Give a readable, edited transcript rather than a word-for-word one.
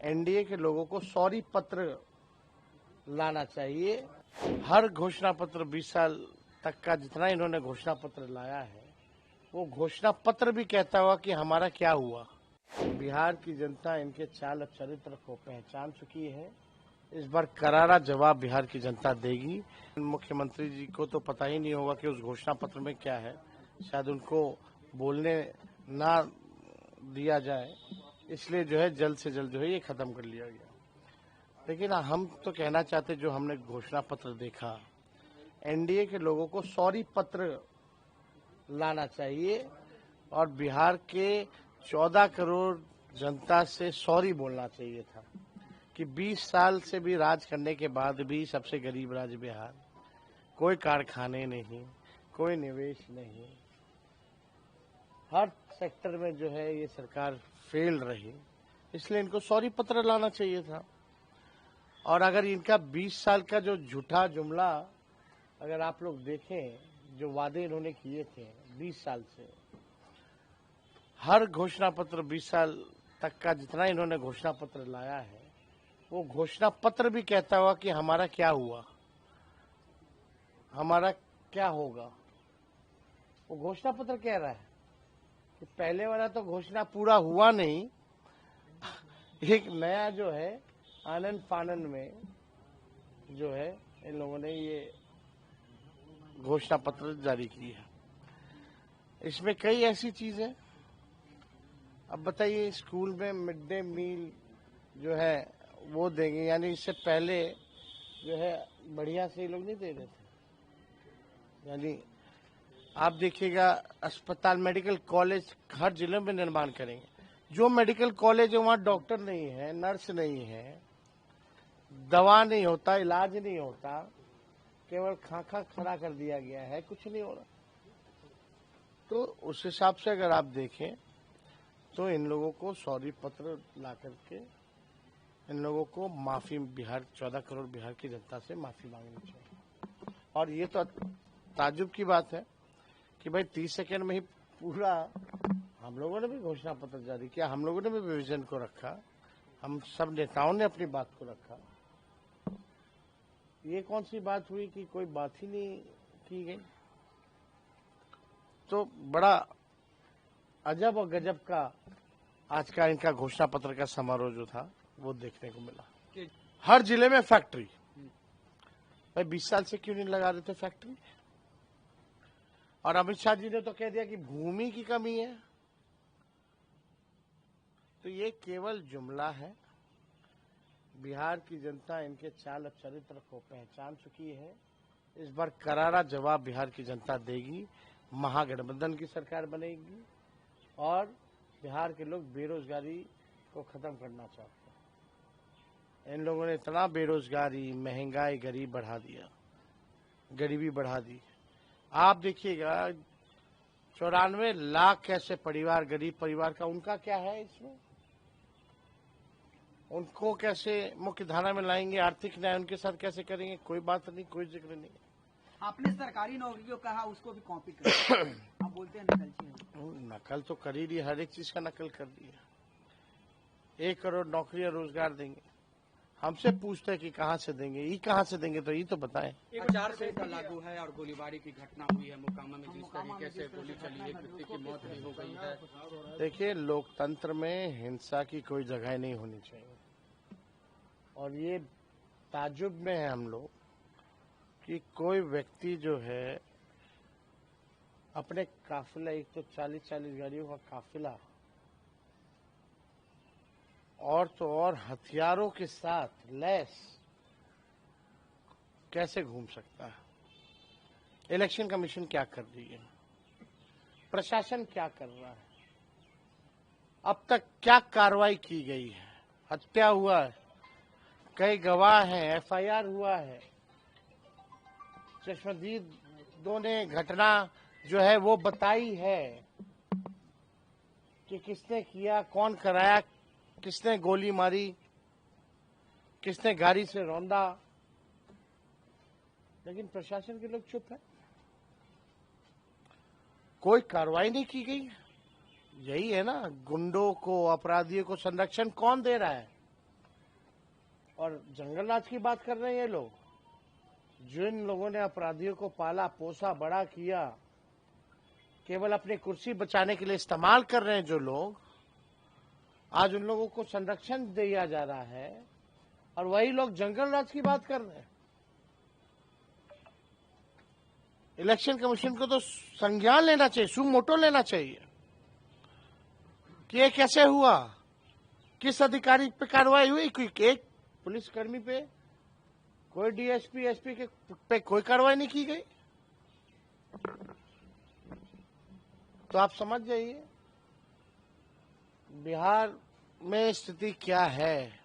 NDA के लोगों को सॉरी पत्र लाना चाहिए। हर घोषणा पत्र 20 साल तक का जितना इन्होंने घोषणा पत्र लाया है, वो घोषणा पत्र भी कहता हुआ कि हमारा क्या हुआ। बिहार की जनता इनके चाल और चरित्र को पहचान चुकी है। इस बार करारा जवाब बिहार की जनता देगी। मुख्यमंत्री जी को तो पता ही नहीं होगा कि उस घोषणा पत्र में क्या है, शायद उनको बोलने ना दिया जाए, इसलिए जो है जल्द से जल्द जो है ये खत्म कर लिया गया। लेकिन हम तो कहना चाहते, जो हमने घोषणा पत्र देखा, एनडीए के लोगों को सॉरी पत्र लाना चाहिए और बिहार के 14 करोड़ जनता से सॉरी बोलना चाहिए था कि 20 साल से भी राज करने के बाद भी सबसे गरीब राज्य बिहार, कोई कारखाने नहीं, कोई निवेश नहीं, हर सेक्टर में जो है ये सरकार फेल रही, इसलिए इनको सॉरी पत्र लाना चाहिए था। और अगर इनका 20 साल का जो झूठा जुमला अगर आप लोग देखें, जो वादे इन्होंने किए थे 20 साल से, हर घोषणा पत्र 20 साल तक का जितना इन्होंने घोषणा पत्र लाया है, वो घोषणा पत्र भी कहता हुआ कि हमारा क्या हुआ, हमारा क्या होगा। वो घोषणा पत्र कह रहा है कि पहले वाला तो घोषणा पूरा हुआ नहीं, एक नया जो है आनंद फानन में जो है इन लोगों ने ये घोषणा पत्र जारी की है। इसमें कई ऐसी चीजें, अब बताइए, स्कूल में मिड डे मील जो है वो देंगे, यानी इससे पहले जो है बढ़िया से ये लोग नहीं दे रहे थे। यानी आप देखिएगा, अस्पताल, मेडिकल कॉलेज हर जिले में निर्माण करेंगे। जो मेडिकल कॉलेज है वहाँ डॉक्टर नहीं है, नर्स नहीं है, दवा नहीं होता, इलाज नहीं होता, केवल खाका खड़ा कर दिया गया है, कुछ नहीं हो रहा। तो उस हिसाब से अगर आप देखें तो इन लोगों को सॉरी पत्र ला करके इन लोगों को माफी, बिहार 14 करोड़ बिहार की जनता से माफी मांगनी चाहिए। और ये तो ताज्जुब की बात है कि भाई 30 सेकंड में ही पूरा, हम लोगों ने भी घोषणा पत्र जारी किया, हम लोगों ने भी विजन को रखा, हम सब नेताओं ने अपनी बात को रखा। ये कौन सी बात हुई कि कोई बात ही नहीं की गई। तो बड़ा अजब और गजब का आज का इनका घोषणा पत्र का समारोह जो था वो देखने को मिला। हर जिले में फैक्ट्री, भाई 20 साल से क्यों नहीं लगा रहे थे फैक्ट्री। और अमित शाह जी ने तो कह दिया कि भूमि की कमी है। तो ये केवल जुमला है। बिहार की जनता इनके चाल और चरित्र को पहचान चुकी है। इस बार करारा जवाब बिहार की जनता देगी। महागठबंधन की सरकार बनेगी और बिहार के लोग बेरोजगारी को खत्म करना चाहते हैं। इन लोगों ने इतना बेरोजगारी, महंगाई, गरीबी बढ़ा दी। आप देखिएगा 94 लाख कैसे परिवार, गरीब परिवार का, उनका क्या है इसमें, उनको कैसे मुख्य धारा में लाएंगे, आर्थिक न्याय उनके साथ कैसे करेंगे, कोई बात नहीं, कोई जिक्र नहीं। आपने सरकारी नौकरी को कहा उसको भी कॉपी कर आप बोलते हैं नकल तो कर ही रही, हर एक चीज का नकल कर दिया। 1 करोड़ नौकरियां रोजगार देंगे, हमसे पूछते हैं कि कहाँ से देंगे, ये कहाँ से देंगे, तो ये तो बताएं। 4 लागू है और गोलीबारी की घटना हुई है मोकामा में, जिस तरीके से गोली चली, एक व्यक्ति की मौत भी हो गई है। देखिए, लोकतंत्र में हिंसा की कोई जगह नहीं होनी चाहिए। और ये ताज्जुब में है हम लोग कि कोई व्यक्ति जो है अपने काफिला, एक तो 40-40 गाड़ियों का काफिला, और तो और हथियारों के साथ लैस कैसे घूम सकता है। इलेक्शन कमीशन क्या कर रही है, प्रशासन क्या कर रहा है, अब तक क्या कार्रवाई की गई है। हत्या हुआ है, कई गवाह हैं, एफआईआर हुआ है, चश्मदीदों ने घटना जो है वो बताई है कि किसने किया, कौन कराया, किसने गोली मारी, किसने गाड़ी से रौंदा। लेकिन प्रशासन के लोग चुप है, कोई कार्रवाई नहीं की गई। यही है ना, गुंडों को, अपराधियों को संरक्षण कौन दे रहा है, और जंगल राज की बात कर रहे हैं ये लोग। जिन लोगों ने अपराधियों को पाला पोसा बड़ा किया, केवल अपनी कुर्सी बचाने के लिए इस्तेमाल कर रहे हैं जो लोग, आज उन लोगों को संरक्षण दिया जा रहा है और वही लोग जंगल राज की बात कर रहे हैं। इलेक्शन कमीशन को तो संज्ञान लेना चाहिए, सुमोटो लेना चाहिए कि ये कैसे हुआ, किस अधिकारी पे कार्रवाई हुई, एक पुलिसकर्मी पे, कोई डीएसपी एसपी के पे कोई कार्रवाई नहीं की गई। तो आप समझ जाइए बिहार में स्थिति क्या है।